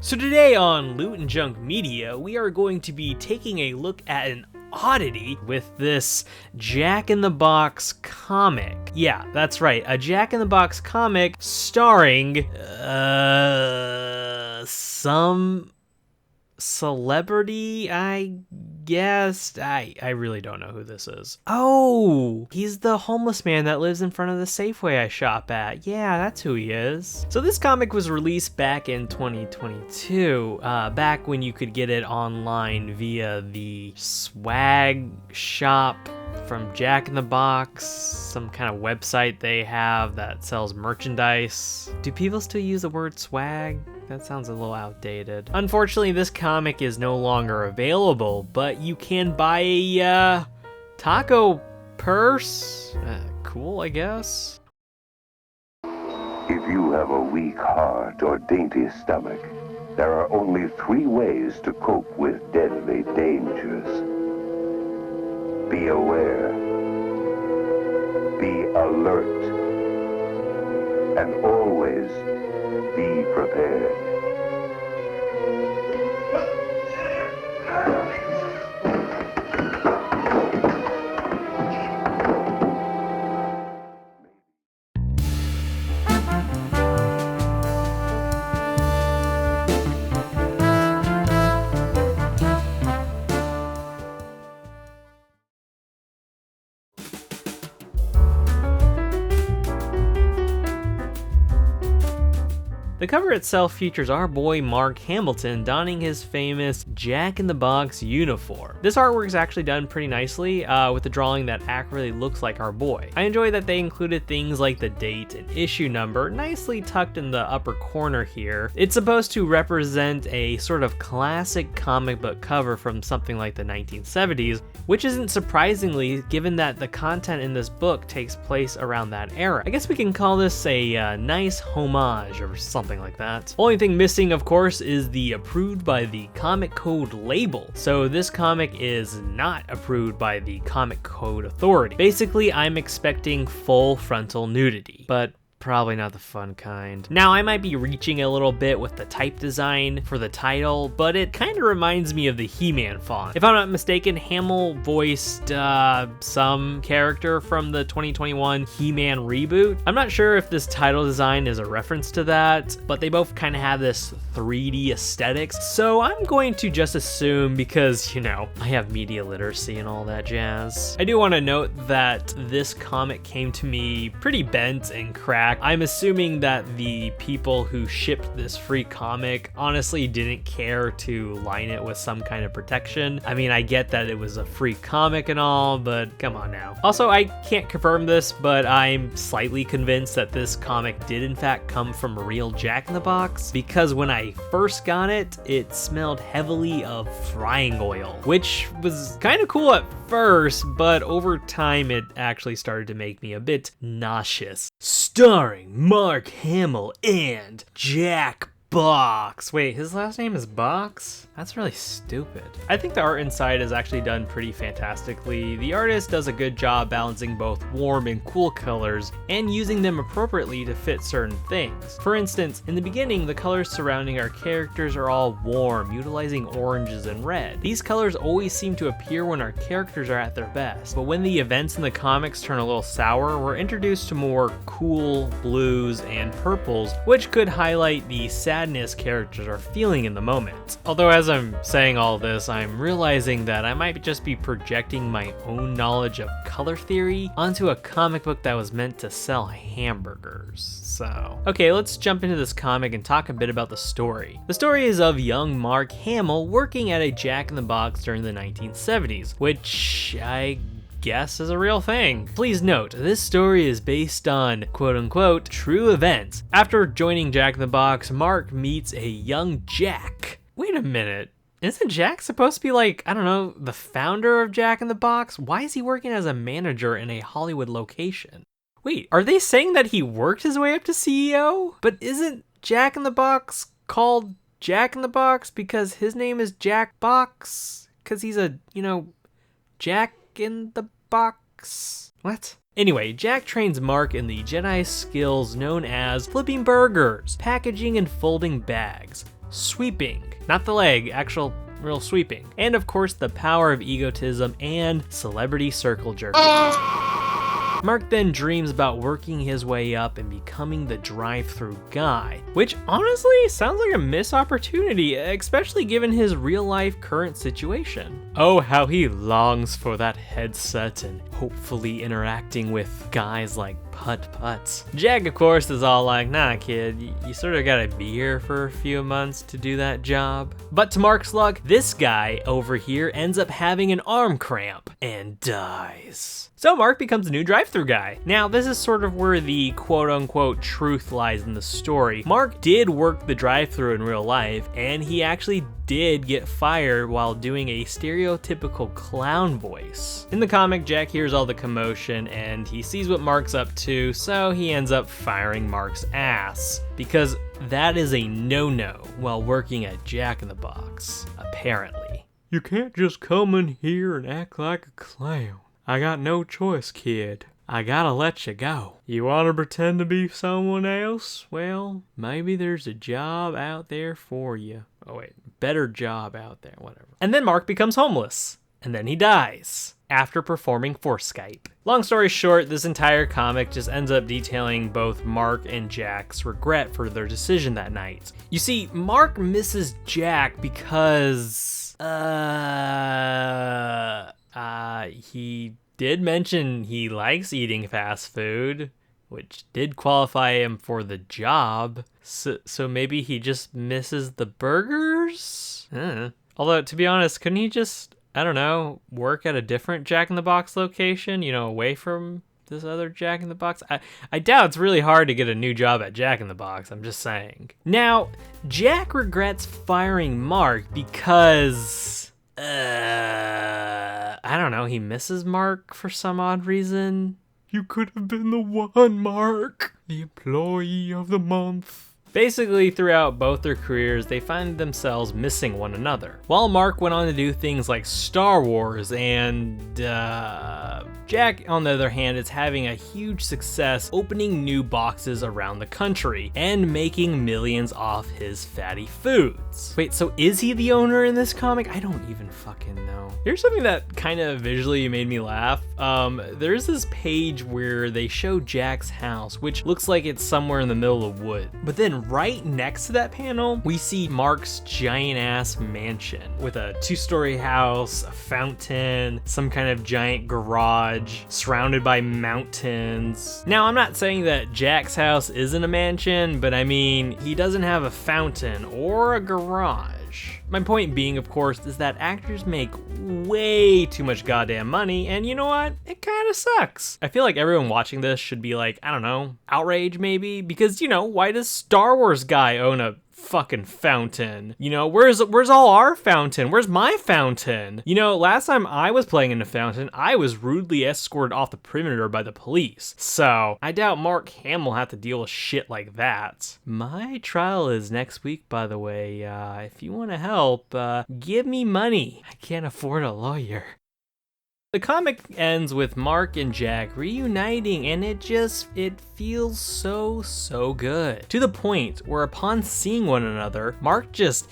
So today on Loot and Junk Media, we are going to be taking a look at an oddity with this Jack-in-the-Box comic. Yeah, that's right, a Jack-in-the-Box comic starring, some celebrity, I guess. I really don't know who this is. Oh, he's the homeless man that lives in front of the Safeway I shop at. Yeah, that's who he is. So this comic was released back in 2022, back when you could get it online via the swag shop from Jack in the Box, some kind of website they have that sells merchandise. Do people still use the word swag? That sounds a little outdated. Unfortunately, this comic is no longer available, but you can buy a taco purse. Cool, I guess. If you have a weak heart or dainty stomach, there are only 3 ways to cope with deadly dangers. Be aware, be alert, and always be prepared. The cover itself features our boy Mark Hamilton donning his famous Jack-in-the-Box uniform. This artwork is actually done pretty nicely, with the drawing that accurately looks like our boy. I enjoy that they included things like the date and issue number nicely tucked in the upper corner here. It's supposed to represent a sort of classic comic book cover from something like the 1970s, which isn't surprisingly given that the content in this book takes place around that era. I guess we can call this a nice homage or something like that. Only thing missing, of course, is the approved by the Comic Code label. So this comic is not approved by the Comic Code Authority. Basically, I'm expecting full frontal nudity, but probably not the fun kind. Now, I might be reaching a little bit with the type design for the title, but it kind of reminds me of the He-Man font. If I'm not mistaken, Hamill voiced some character from the 2021 He-Man reboot. I'm not sure if this title design is a reference to that, but they both kind of have this 3D aesthetics, so I'm going to just assume because, you know, I have media literacy and all that jazz. I do want to note that this comic came to me pretty bent and cracked. I'm assuming that the people who shipped this free comic honestly didn't care to line it with some kind of protection. I mean, I get that it was a free comic and all, but come on now. Also, I can't confirm this, but I'm slightly convinced that this comic did in fact come from a real Jack-in-the-Box, because when I first got it, it smelled heavily of frying oil, which was kind of cool at first, but over time it actually started to make me a bit nauseous. Starring Mark Hamill and Jack Box. Wait, his last name is Box? That's really stupid. I think the art inside is actually done pretty fantastically. The artist does a good job balancing both warm and cool colors and using them appropriately to fit certain things. For instance, in the beginning, the colors surrounding our characters are all warm, utilizing oranges and red. These colors always seem to appear when our characters are at their best, but when the events in the comics turn a little sour, we're introduced to more cool blues and purples, which could highlight the sadness characters are feeling in the moment. Although as I'm saying all this, I'm realizing that I might just be projecting my own knowledge of color theory onto a comic book that was meant to sell hamburgers. So, okay, let's jump into this comic and talk a bit about the story. The story is of young Mark Hamill working at a Jack-in-the-Box during the 1970s, which I guess is a real thing. Please note, this story is based on quote-unquote true events. After joining Jack in the Box, Mark meets a young Jack. Wait a minute. Isn't Jack supposed to be like, I don't know, the founder of Jack in the Box? Why is he working as a manager in a Hollywood location? Wait, are they saying that he worked his way up to CEO? But isn't Jack in the Box called Jack in the Box because his name is Jack Box? Because he's a, you know, Jack in the Box? What? Anyway, Jack trains Mark in the Jedi skills known as flipping burgers, packaging and folding bags, sweeping. Not the leg, actual real sweeping. And of course, the power of egotism and celebrity circle jerking. Mark then dreams about working his way up and becoming the drive-thru guy, which honestly sounds like a missed opportunity, especially given his real-life current situation. Oh, how he longs for that headset and hopefully interacting with guys like Putt-Putt. Jack, of course, is all like, nah, kid, you sort of gotta be here for a few months to do that job. But to Mark's luck, this guy over here ends up having an arm cramp and dies. So Mark becomes a new drive-thru guy. Now, this is sort of where the quote-unquote truth lies in the story. Mark did work the drive-thru in real life, and he actually did get fired while doing a stereotypical clown voice. In the comic, Jack hears all the commotion and he sees what Mark's up to, so he ends up firing Mark's ass, because that is a no-no while working at Jack in the Box, apparently. You can't just come in here and act like a clown. I got no choice, kid. I gotta let you go. You wanna pretend to be someone else? Well, maybe there's a job out there for you. Oh wait, better job out there, whatever. And then Mark becomes homeless. And then he dies after performing for Skype. Long story short, this entire comic just ends up detailing both Mark and Jack's regret for their decision that night. You see, Mark misses Jack because he did mention he likes eating fast food, which did qualify him for the job. So maybe he just misses the burgers? Although, to be honest, couldn't he just, I don't know, work at a different Jack in the Box location, you know, away from this other Jack in the Box? I doubt it's really hard to get a new job at Jack in the Box, I'm just saying. Now, Jack regrets firing Mark because I don't know, he misses Mark for some odd reason. You could have been the one, Mark. The employee of the month. Basically, throughout both their careers, they find themselves missing one another. While Mark went on to do things like Star Wars, and Jack, on the other hand, is having a huge success opening new boxes around the country and making millions off his fatty foods. Wait, so is he the owner in this comic? I don't even fucking know. Here's something that kind of visually made me laugh. There's this page where they show Jack's house, which looks like it's somewhere in the middle of the wood. But then right next to that panel, we see Mark's giant ass mansion with a 2-story house, a fountain, some kind of giant garage surrounded by mountains. Now, I'm not saying that Jack's house isn't a mansion, but I mean, he doesn't have a fountain or a garage. My point being, of course, is that actors make way too much goddamn money, and you know what? It kind of sucks. I feel like everyone watching this should be like, I don't know, outraged maybe? Because, you know, why does Star Wars guy own a fucking fountain? You know, where's all our fountain? Where's my fountain? You know, last time I was playing in a fountain, I was rudely escorted off the perimeter by the police. So I doubt Mark Hamill had to deal with shit like that. My trial is next week, by the way. If you want to help, give me money. I can't afford a lawyer. The comic ends with Mark and Jack reuniting, and it feels so good. To the point where upon seeing one another, Mark just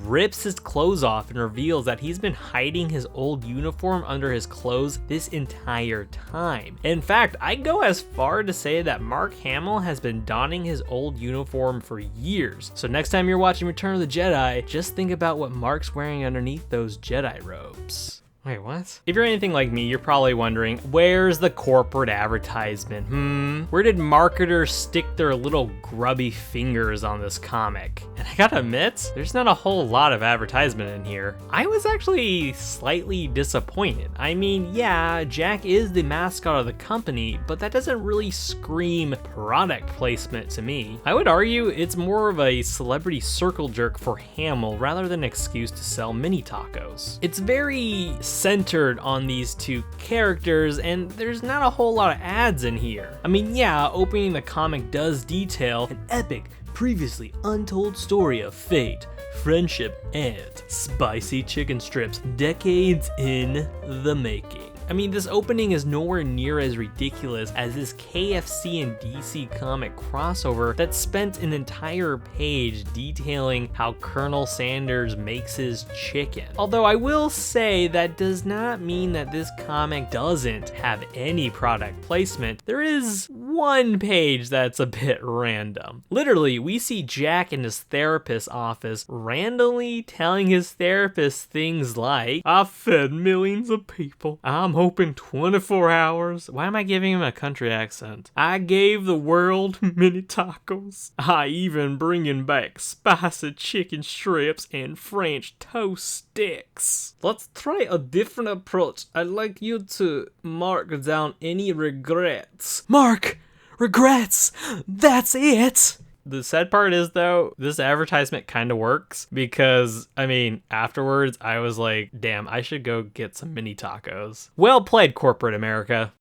rips his clothes off and reveals that he's been hiding his old uniform under his clothes this entire time. In fact, I'd go as far to say that Mark Hamill has been donning his old uniform for years. So next time you're watching Return of the Jedi, just think about what Mark's wearing underneath those Jedi robes. Wait, what? If you're anything like me, you're probably wondering, where's the corporate advertisement? Where did marketers stick their little grubby fingers on this comic? And I gotta admit, there's not a whole lot of advertisement in here. I was actually slightly disappointed. I mean, yeah, Jack is the mascot of the company, but that doesn't really scream product placement to me. I would argue it's more of a celebrity circle jerk for Hamill rather than an excuse to sell mini tacos. It's very centered on these two characters, and there's not a whole lot of ads in here. I mean, yeah, opening the comic does detail an epic, previously untold story of fate, friendship, and spicy chicken strips decades in the making. I mean, this opening is nowhere near as ridiculous as this KFC and DC comic crossover that spent an entire page detailing how Colonel Sanders makes his chicken. Although I will say that does not mean that this comic doesn't have any product placement. There is one page that's a bit random. Literally, we see Jack in his therapist's office randomly telling his therapist things like, "I've fed millions of people. I'm hoping 24 hours. Why am I giving him a country accent? I gave the world many tacos. I even bringing back spicy chicken strips and French toast sticks. Let's try a different approach. I'd like you to mark down any regrets." Mark! Regrets! That's it! The sad part is, though, this advertisement kind of works because, I mean, afterwards I was like, damn, I should go get some mini tacos. Well played, corporate America.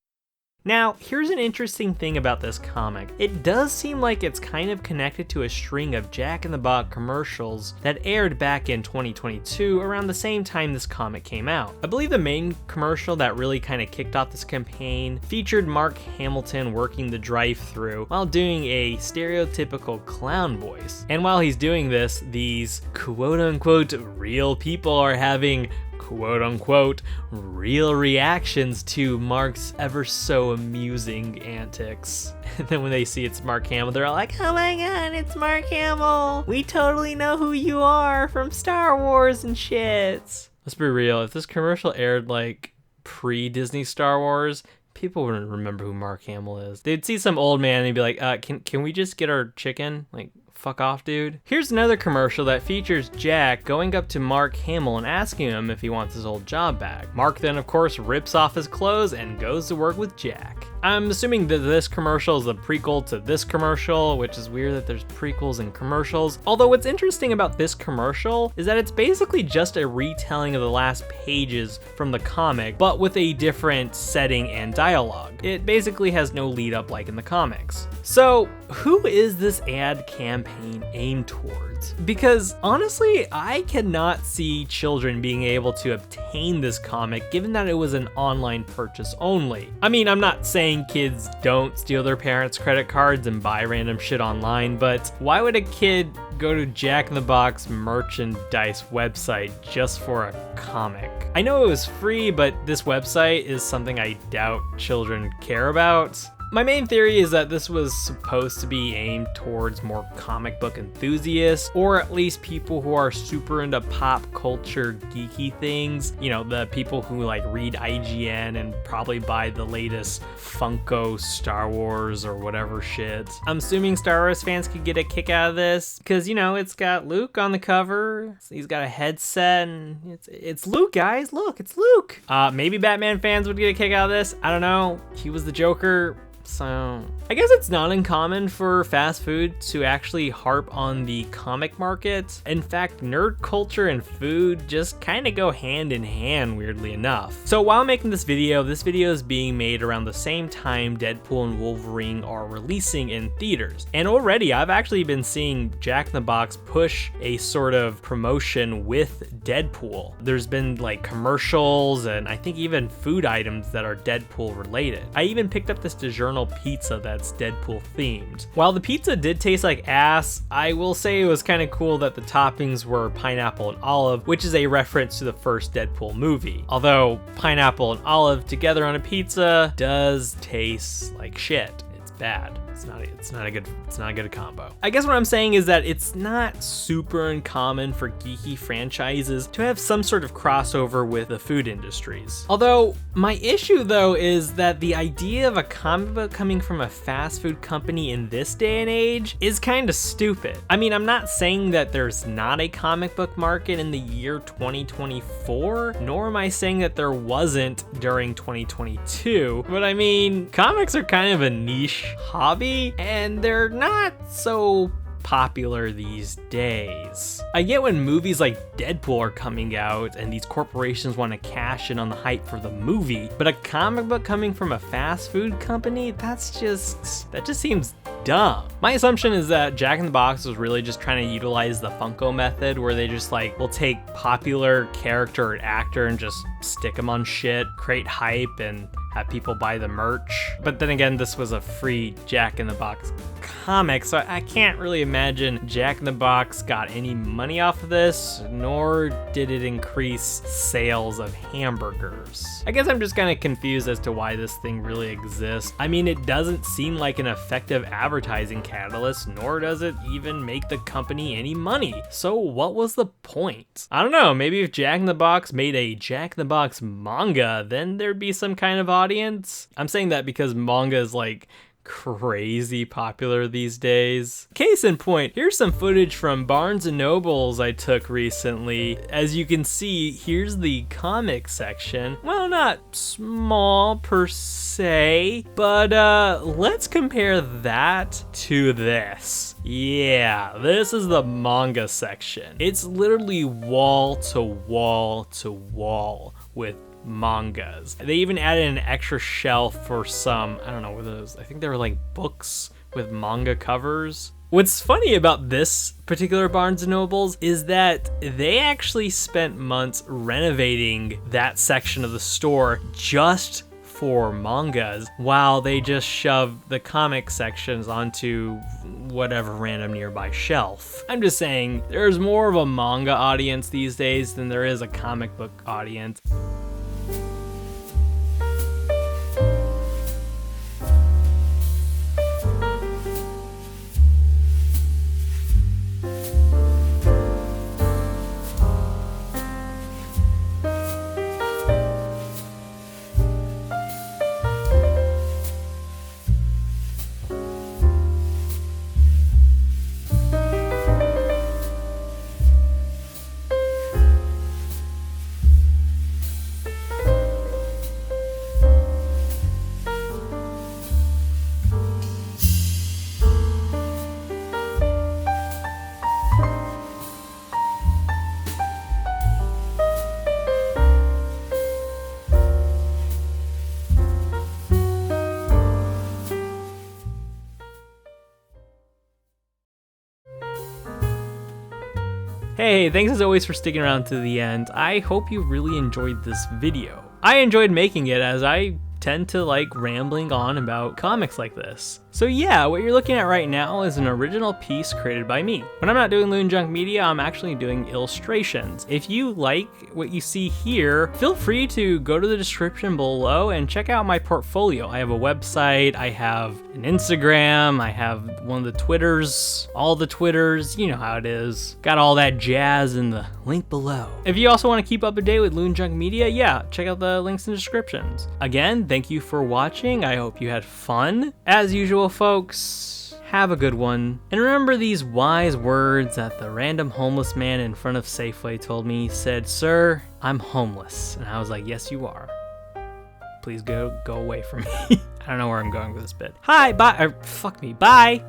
Now, here's an interesting thing about this comic. It does seem like it's kind of connected to a string of Jack in the Box commercials that aired back in 2022 around the same time this comic came out. I believe the main commercial that really kind of kicked off this campaign featured Mark Hamill working the drive-thru while doing a stereotypical clown voice. And while he's doing this, these quote-unquote real people are having quote-unquote real reactions to Mark's ever so amusing antics. And then when they see it's Mark Hamill, they're all like, "Oh my god, it's Mark Hamill! We totally know who you are from Star Wars and shit." Let's be real, if this commercial aired like pre-Disney Star Wars, people wouldn't remember who Mark Hamill is. They'd see some old man and they'd be like, can we just get our chicken? Like, fuck off, dude." Here's another commercial that features Jack going up to Mark Hamill and asking him if he wants his old job back. Mark then, of course, rips off his clothes and goes to work with Jack. I'm assuming that this commercial is a prequel to this commercial, which is weird that there's prequels and commercials. Although what's interesting about this commercial is that it's basically just a retelling of the last pages from the comic, but with a different setting and dialogue. It basically has no lead up like in the comics. So who is this ad campaign aimed towards? Because honestly, I cannot see children being able to obtain this comic given that it was an online purchase only. I mean, I'm not saying kids don't steal their parents' credit cards and buy random shit online, but why would a kid go to Jack in the Box merchandise website just for a comic? I know it was free, but this website is something I doubt children care about. My main theory is that this was supposed to be aimed towards more comic book enthusiasts, or at least people who are super into pop culture geeky things. You know, the people who like read IGN and probably buy the latest Funko Star Wars or whatever shit. I'm assuming Star Wars fans could get a kick out of this because, you know, it's got Luke on the cover. He's got a headset and it's Luke, guys. Look, it's Luke. Maybe Batman fans would get a kick out of this. I don't know. He was the Joker. So I guess it's not uncommon for fast food to actually harp on the comic market. In fact, nerd culture and food just kind of go hand in hand, weirdly enough. So while making this video is being made around the same time Deadpool and Wolverine are releasing in theaters. And already I've actually been seeing Jack in the Box push a sort of promotion with Deadpool. There's been like commercials and I think even food items that are Deadpool related. I even picked up this DiGiorno pizza that's Deadpool themed. While the pizza did taste like ass, I will say it was kind of cool that the toppings were pineapple and olive, which is a reference to the first Deadpool movie. Although pineapple and olive together on a pizza does taste like shit. It's bad. It's not a good combo. I guess what I'm saying is that it's not super uncommon for geeky franchises to have some sort of crossover with the food industries. Although my issue though is that the idea of a comic book coming from a fast food company in this day and age is kind of stupid. I mean, I'm not saying that there's not a comic book market in the year 2024, nor am I saying that there wasn't during 2022, but I mean, comics are kind of a niche hobby and they're not so popular these days. I get when movies like Deadpool are coming out and these corporations want to cash in on the hype for the movie, but a comic book coming from a fast food company, that just seems dumb. My assumption is that Jack in the Box was really just trying to utilize the Funko method, where they just like will take popular character or actor and just stick them on shit, create hype, and have people buy the merch. But then again, this was a free Jack in the Box comic, so I can't really imagine Jack in the Box got any money off of this, nor did it increase sales of hamburgers. I guess I'm just kind of confused as to why this thing really exists. I mean, it doesn't seem like an effective advertising catalyst, nor does it even make the company any money. So what was the point? I don't know, maybe if Jack in the Box made a Jack in the Box manga, then there'd be some kind of audience. I'm saying that because manga is like crazy popular these days. Case in point, here's some footage from Barnes & Nobles I took recently. As you can see, here's the comic section. Well, not small per se, but let's compare that to this. Yeah, this is the manga section. It's literally wall to wall to wall with mangas. They even added an extra shelf for some, I don't know what those, I think they were like books with manga covers. What's funny about this particular Barnes & Nobles is that they actually spent months renovating that section of the store just for mangas, while they just shove the comic sections onto whatever random nearby shelf. I'm just saying, there's more of a manga audience these days than there is a comic book audience. Hey, thanks as always for sticking around to the end. I hope you really enjoyed this video. I enjoyed making it, as I tend to like rambling on about comics like this. So yeah, what you're looking at right now is an original piece created by me. When I'm not doing Loon Junk Media, I'm actually doing illustrations. If you like what you see here, feel free to go to the description below and check out my portfolio. I have a website, I have an Instagram, I have one of the Twitters, all the Twitters, you know how it is. Got all that jazz in the link below. If you also want to keep up to date with Loon Junk Media, yeah, check out the links in the descriptions. Again, thank you for watching. I hope you had fun. As usual, folks, have a good one. And remember these wise words that the random homeless man in front of Safeway told me. He said, "Sir, I'm homeless." And I was like, "Yes, you are. Please go away from me." I don't know where I'm going with this bit. Hi, bye, fuck me, bye.